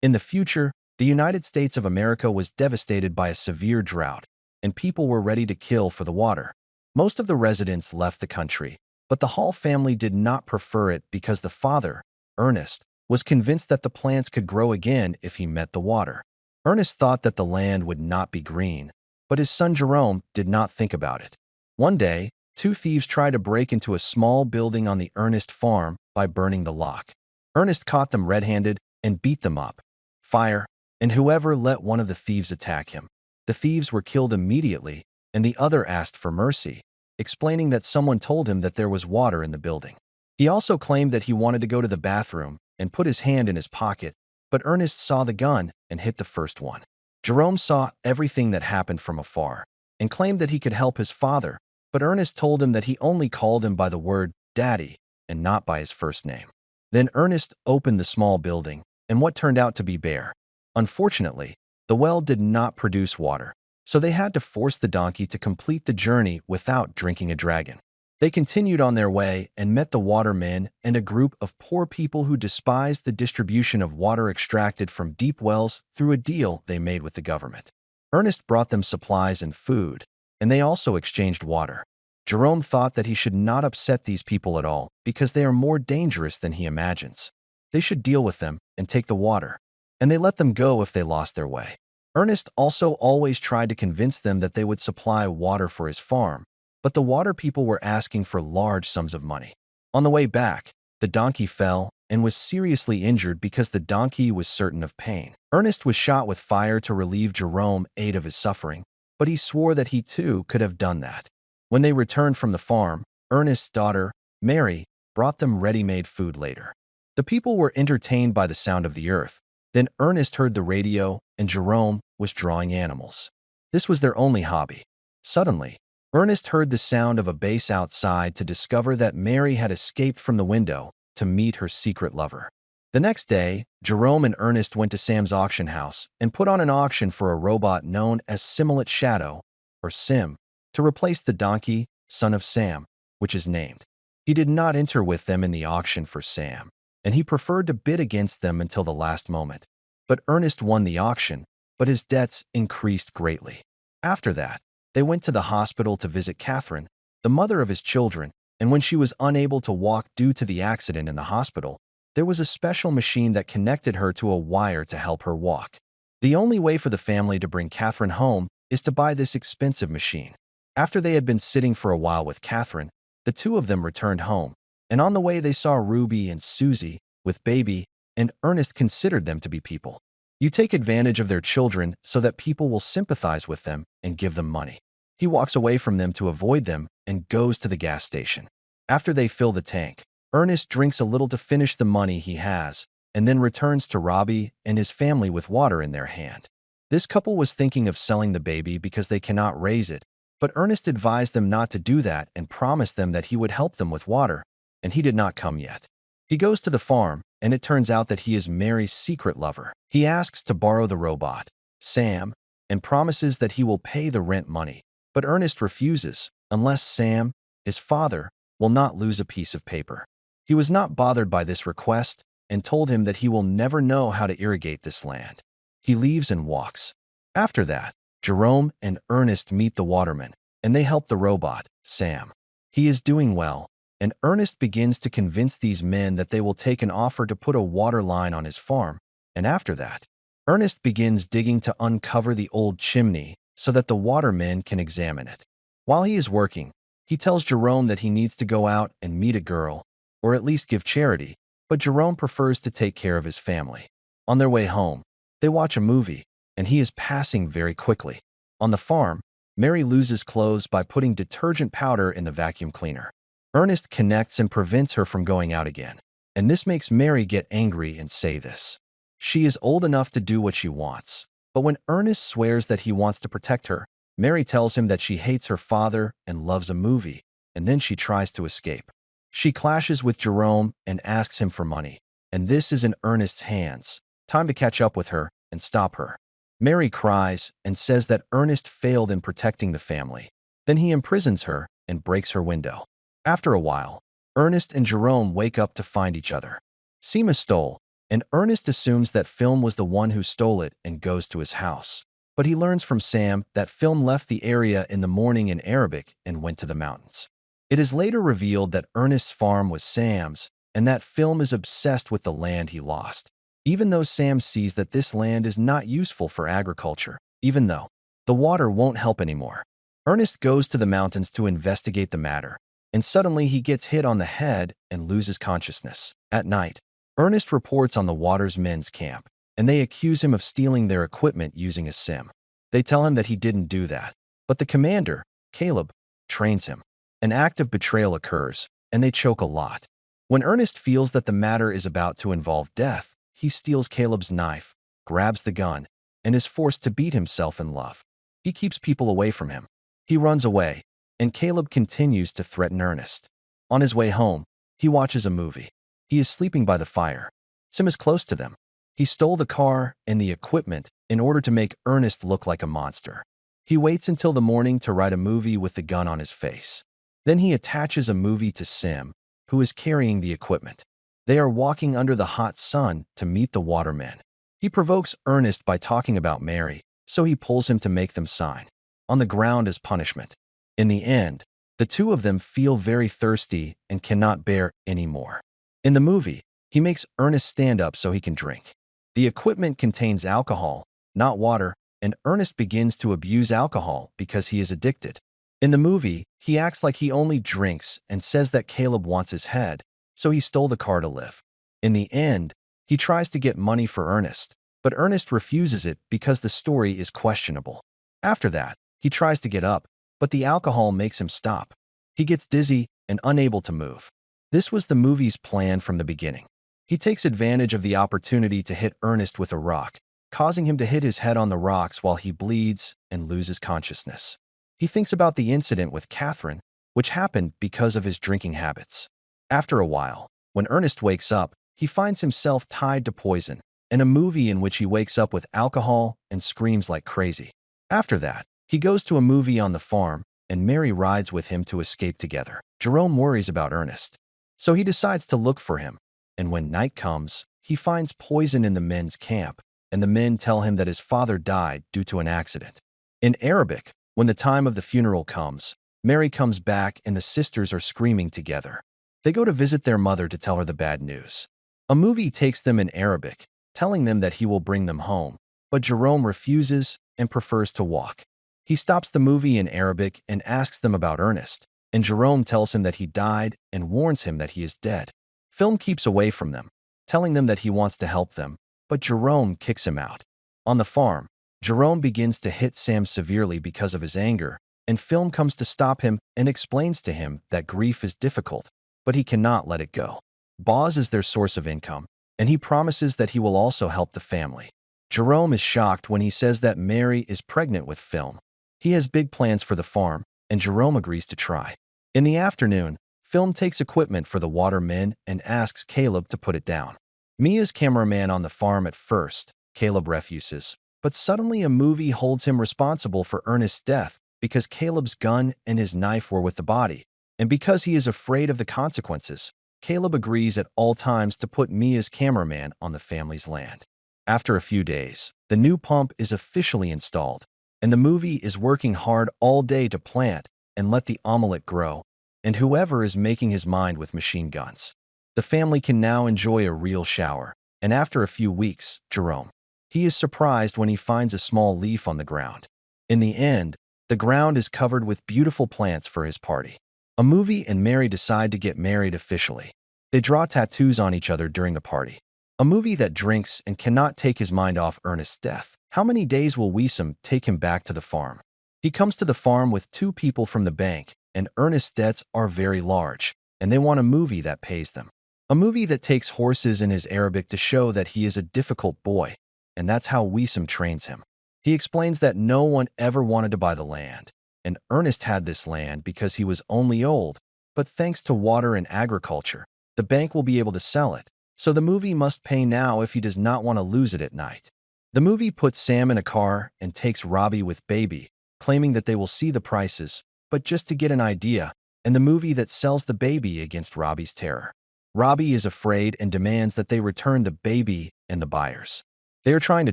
In the future, the United States of America was devastated by a severe drought, and people were ready to kill for the water. Most of the residents left the country, but the Hall family did not prefer it because the father, Ernest, was convinced that the plants could grow again if he met the water. Ernest thought that the land would not be green, but his son Jerome did not think about it. One day, two thieves tried to break into a small building on the Ernest farm by burning the lock. Ernest caught them red-handed and beat them up. Fire, and whoever let one of the thieves attack him. The thieves were killed immediately, and the other asked for mercy, explaining that someone told him that there was water in the building. He also claimed that he wanted to go to the bathroom and put his hand in his pocket, but Ernest saw the gun and hit the first one. Jerome saw everything that happened from afar and claimed that he could help his father, but Ernest told him that he only called him by the word Daddy and not by his first name. Then Ernest opened the small building, and what turned out to be bare. Unfortunately, the well did not produce water, so they had to force the donkey to complete the journey without drinking a dragon. They continued on their way and met the watermen and a group of poor people who despised the distribution of water extracted from deep wells through a deal they made with the government. Ernest brought them supplies and food, and they also exchanged water. Jerome thought that he should not upset these people at all because they are more dangerous than he imagines. They should deal with them and take the water, and they let them go if they lost their way. Ernest also always tried to convince them that they would supply water for his farm, but the water people were asking for large sums of money. On the way back, the donkey fell and was seriously injured because the donkey was certain of pain. Ernest was shot with fire to relieve Jerome of his suffering, but he swore that he too could have done that. When they returned from the farm, Ernest's daughter, Mary, brought them ready-made food later. The people were entertained by the sound of the earth. Then Ernest heard the radio, and Jerome was drawing animals. This was their only hobby. Suddenly, Ernest heard the sound of a bass outside to discover that Mary had escaped from the window to meet her secret lover. The next day, Jerome and Ernest went to Sam's auction house and put on an auction for a robot known as Simulate Shadow, or Sim, to replace the donkey, son of Sam, which is named. He did not enter with them in the auction for Sam, and he preferred to bid against them until the last moment. But Ernest won the auction, but his debts increased greatly. After that, they went to the hospital to visit Catherine, the mother of his children, and when she was unable to walk due to the accident in the hospital, there was a special machine that connected her to a wire to help her walk. The only way for the family to bring Catherine home is to buy this expensive machine. After they had been sitting for a while with Catherine, the two of them returned home, and on the way they saw Ruby and Susie with baby, and Ernest considered them to be people. You take advantage of their children so that people will sympathize with them and give them money. He walks away from them to avoid them and goes to the gas station. After they fill the tank, Ernest drinks a little to finish the money he has, and then returns to Robbie and his family with water in their hand. This couple was thinking of selling the baby because they cannot raise it, but Ernest advised them not to do that and promised them that he would help them with water, and he did not come yet. He goes to the farm, and it turns out that he is Mary's secret lover. He asks to borrow the robot, Sam, and promises that he will pay the rent money. But Ernest refuses, unless Sam, his father, will not lose a piece of paper. He was not bothered by this request and told him that he will never know how to irrigate this land. He leaves and walks. After that, Jerome and Ernest meet the waterman, and they help the robot, Sam. He is doing well, and Ernest begins to convince these men that they will take an offer to put a water line on his farm, and after that, Ernest begins digging to uncover the old chimney so that the watermen can examine it. While he is working, he tells Jerome that he needs to go out and meet a girl, or at least give charity, but Jerome prefers to take care of his family. On their way home, they watch a movie, and he is passing very quickly. On the farm, Mary loses clothes by putting detergent powder in the vacuum cleaner. Ernest connects and prevents her from going out again, and this makes Mary get angry and say this. She is old enough to do what she wants, but when Ernest swears that he wants to protect her, Mary tells him that she hates her father and loves a movie, and then she tries to escape. She clashes with Jerome and asks him for money, and this is in Ernest's hands. Time to catch up with her and stop her. Mary cries and says that Ernest failed in protecting the family. Then he imprisons her and breaks her window. After a while, Ernest and Jerome wake up to find each other. Seema stole, and Ernest assumes that Film was the one who stole it and goes to his house. But he learns from Sam that Film left the area in the morning in Arabic and went to the mountains. It is later revealed that Ernest's farm was Sam's and that Film is obsessed with the land he lost, even though Sam sees that this land is not useful for agriculture, even though the water won't help anymore. Ernest goes to the mountains to investigate the matter, and suddenly he gets hit on the head and loses consciousness. At night, Ernest reports on the Water's men's camp, and they accuse him of stealing their equipment using a sim. They tell him that he didn't do that, but the commander, Caleb, trains him. An act of betrayal occurs, and they choke a lot. When Ernest feels that the matter is about to involve death, he steals Caleb's knife, grabs the gun, and is forced to beat himself in love. He keeps people away from him. He runs away, and Caleb continues to threaten Ernest. On his way home, he watches a movie. He is sleeping by the fire. Sim is close to them. He stole the car and the equipment in order to make Ernest look like a monster. He waits until the morning to write a movie with the gun on his face. Then he attaches a movie to Sim, who is carrying the equipment. They are walking under the hot sun to meet the Watermen. He provokes Ernest by talking about Mary, so he pulls him to make them sign on the ground as punishment. In the end, the two of them feel very thirsty and cannot bear any more. In the movie, he makes Ernest stand up so he can drink. The equipment contains alcohol, not water, and Ernest begins to abuse alcohol because he is addicted. In the movie, he acts like he only drinks and says that Caleb wants his head, so he stole the car to live. In the end, he tries to get money for Ernest, but Ernest refuses it because the story is questionable. After that, he tries to get up, but the alcohol makes him stop. He gets dizzy and unable to move. This was the movie's plan from the beginning. He takes advantage of the opportunity to hit Ernest with a rock, causing him to hit his head on the rocks while he bleeds and loses consciousness. He thinks about the incident with Catherine, which happened because of his drinking habits. After a while, when Ernest wakes up, he finds himself tied to poison, and a movie in which he wakes up with alcohol and screams like crazy. After that, he goes to a movie on the farm, and Mary rides with him to escape together. Jerome worries about Ernest, so he decides to look for him, and when night comes, he finds poison in the men's camp, and the men tell him that his father died due to an accident. In Arabic, when the time of the funeral comes, Mary comes back and the sisters are screaming together. They go to visit their mother to tell her the bad news. A movie takes them in Arabic, telling them that he will bring them home, but Jerome refuses and prefers to walk. He stops the movie in Arabic and asks them about Ernest, and Jerome tells him that he died and warns him that he is dead. Film keeps away from them, telling them that he wants to help them, but Jerome kicks him out. On the farm, Jerome begins to hit Sam severely because of his anger, and Film comes to stop him and explains to him that grief is difficult, but he cannot let it go. Boz is their source of income, and he promises that he will also help the family. Jerome is shocked when he says that Mary is pregnant with Film. He has big plans for the farm, and Jerome agrees to try. In the afternoon, Film takes equipment for the Watermen and asks Caleb to put it down. Mia's cameraman on the farm at first. Caleb refuses, but suddenly a movie holds him responsible for Ernest's death because Caleb's gun and his knife were with the body, and because he is afraid of the consequences, Caleb agrees at all times to put Mia's cameraman on the family's land. After a few days, the new pump is officially installed, and the movie is working hard all day to plant and let the omelet grow, and whoever is making his mind with machine guns. The family can now enjoy a real shower, and after a few weeks, Jerome. He is surprised when he finds a small leaf on the ground. In the end, the ground is covered with beautiful plants for his party. A movie and Mary decide to get married officially. They draw tattoos on each other during the party. A movie that drinks and cannot take his mind off Ernest's death. How many days will Wiesem take him back to the farm? He comes to the farm with 2 people from the bank, and Ernest's debts are very large, and they want a movie that pays them. A movie that takes horses in his Arabic to show that he is a difficult boy, and that's how Wiesem trains him. He explains that no one ever wanted to buy the land, and Ernest had this land because he was only old, but thanks to water and agriculture, the bank will be able to sell it, so the movie must pay now if he does not want to lose it at night. The movie puts Sam in a car and takes Robbie with Baby, claiming that they will see the prices, but just to get an idea, and the movie that sells the baby against Robbie's terror. Robbie is afraid and demands that they return the baby and the buyers. They are trying to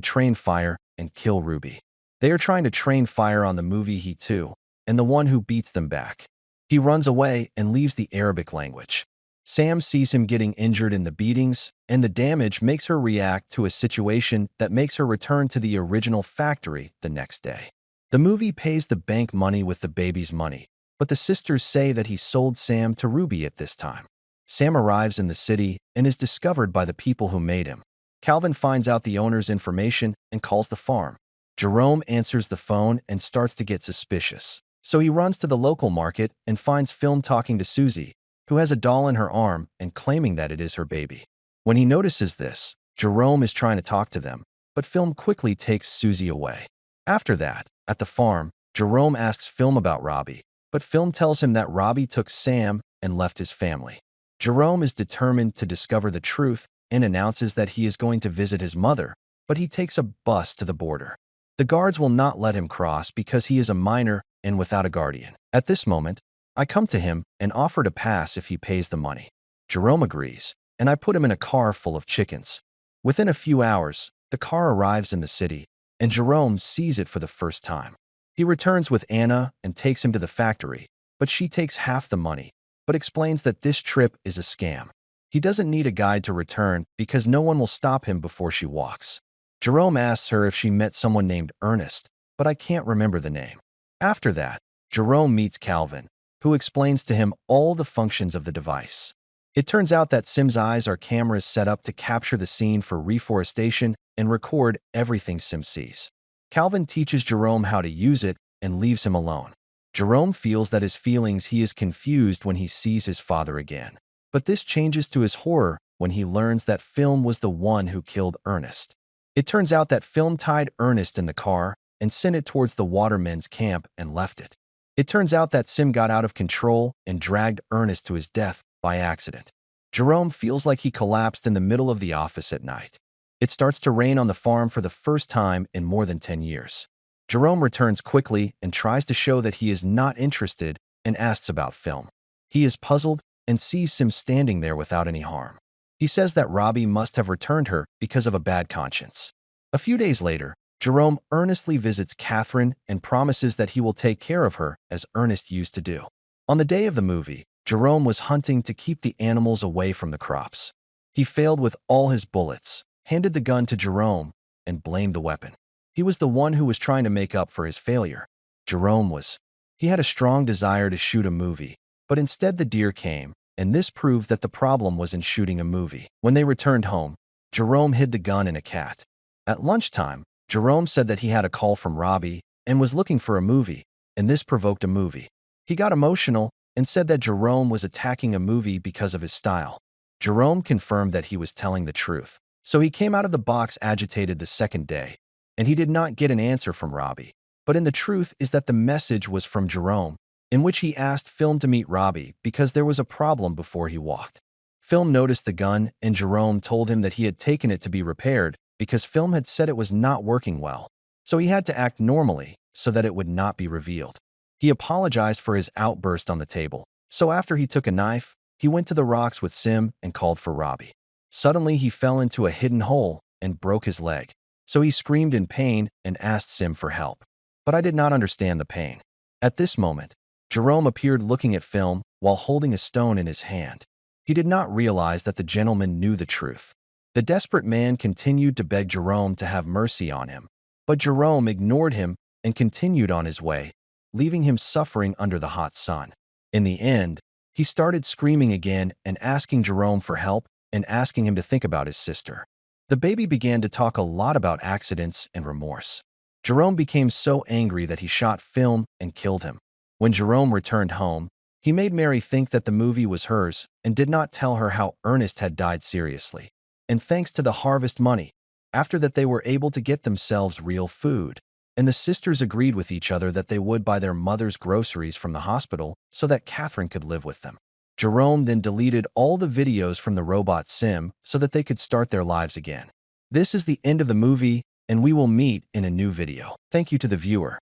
train fire and kill Ruby. They are trying to train fire on the movie He Too, and the one who beats them back. He runs away and leaves the Arabic language. Sam sees him getting injured in the beatings, and the damage makes her react to a situation that makes her return to the original factory the next day. The movie pays the bank money with the baby's money, but the sisters say that he sold Sam to Ruby at this time. Sam arrives in the city and is discovered by the people who made him. Calvin finds out the owner's information and calls the farm. Jerome answers the phone and starts to get suspicious. So he runs to the local market and finds Film talking to Susie, who has a doll in her arm and claiming that it is her baby. When he notices this, Jerome is trying to talk to them, but Film quickly takes Susie away. After that, at the farm, Jerome asks Film about Robbie, but Film tells him that Robbie took Sam and left his family. Jerome is determined to discover the truth and announces that he is going to visit his mother, but he takes a bus to the border. The guards will not let him cross because he is a minor and without a guardian. At this moment, I come to him and offer to pass if he pays the money. Jerome agrees, and I put him in a car full of chickens. Within a few hours, the car arrives in the city, and Jerome sees it for the first time. He returns with Anna and takes him to the factory, but she takes half the money, but explains that this trip is a scam. He doesn't need a guide to return because no one will stop him before she walks. Jerome asks her if she met someone named Ernest, but I can't remember the name. After that, Jerome meets Calvin, who explains to him all the functions of the device. It turns out that Sim's eyes are cameras set up to capture the scene for reforestation and record everything Sim sees. Calvin teaches Jerome how to use it and leaves him alone. Jerome feels that his feelings he is confused when he sees his father again. But this changes to his horror when he learns that Film was the one who killed Ernest. It turns out that Film tied Ernest in the car and sent it towards the watermen's camp and left it. It turns out that Sim got out of control and dragged Ernest to his death by accident. Jerome feels like he collapsed in the middle of the office at night. It starts to rain on the farm for the first time in more than 10 years. Jerome returns quickly and tries to show that he is not interested and asks about Film. He is puzzled and sees Sim standing there without any harm. He says that Robbie must have returned her because of a bad conscience. A few days later, Jerome earnestly visits Catherine and promises that he will take care of her as Ernest used to do. On the day of the movie, Jerome was hunting to keep the animals away from the crops. He failed with all his bullets, handed the gun to Jerome, and blamed the weapon. He was the one who was trying to make up for his failure. He had a strong desire to shoot a movie, but instead the deer came, and this proved that the problem was in shooting a movie. When they returned home, Jerome hid the gun in a cat. At lunchtime, Jerome said that he had a call from Robbie and was looking for a movie, and this provoked a movie. He got emotional and said that Jerome was attacking a movie because of his style. Jerome confirmed that he was telling the truth, so he came out of the box agitated the second day, and he did not get an answer from Robbie. But in the truth is that the message was from Jerome, in which he asked Film to meet Robbie because there was a problem before he walked. Film noticed the gun, and Jerome told him that he had taken it to be repaired because Film had said it was not working well, so he had to act normally so that it would not be revealed. He apologized for his outburst on the table, so after he took a knife, he went to the rocks with Sim and called for Robbie. Suddenly, he fell into a hidden hole and broke his leg, so he screamed in pain and asked Sim for help. But I did not understand the pain. At this moment, Jerome appeared looking at Film while holding a stone in his hand. He did not realize that the gentleman knew the truth. The desperate man continued to beg Jerome to have mercy on him, but Jerome ignored him and continued on his way, leaving him suffering under the hot sun. In the end, he started screaming again and asking Jerome for help and asking him to think about his sister. The baby began to talk a lot about accidents and remorse. Jerome became so angry that he shot Film and killed him. When Jerome returned home, he made Mary think that the movie was hers and did not tell her how Ernest had died seriously. And thanks to the harvest money, after that they were able to get themselves real food. And the sisters agreed with each other that they would buy their mother's groceries from the hospital so that Catherine could live with them. Jerome then deleted all the videos from the robot Sim so that they could start their lives again. This is the end of the movie, and we will meet in a new video. Thank you to the viewer.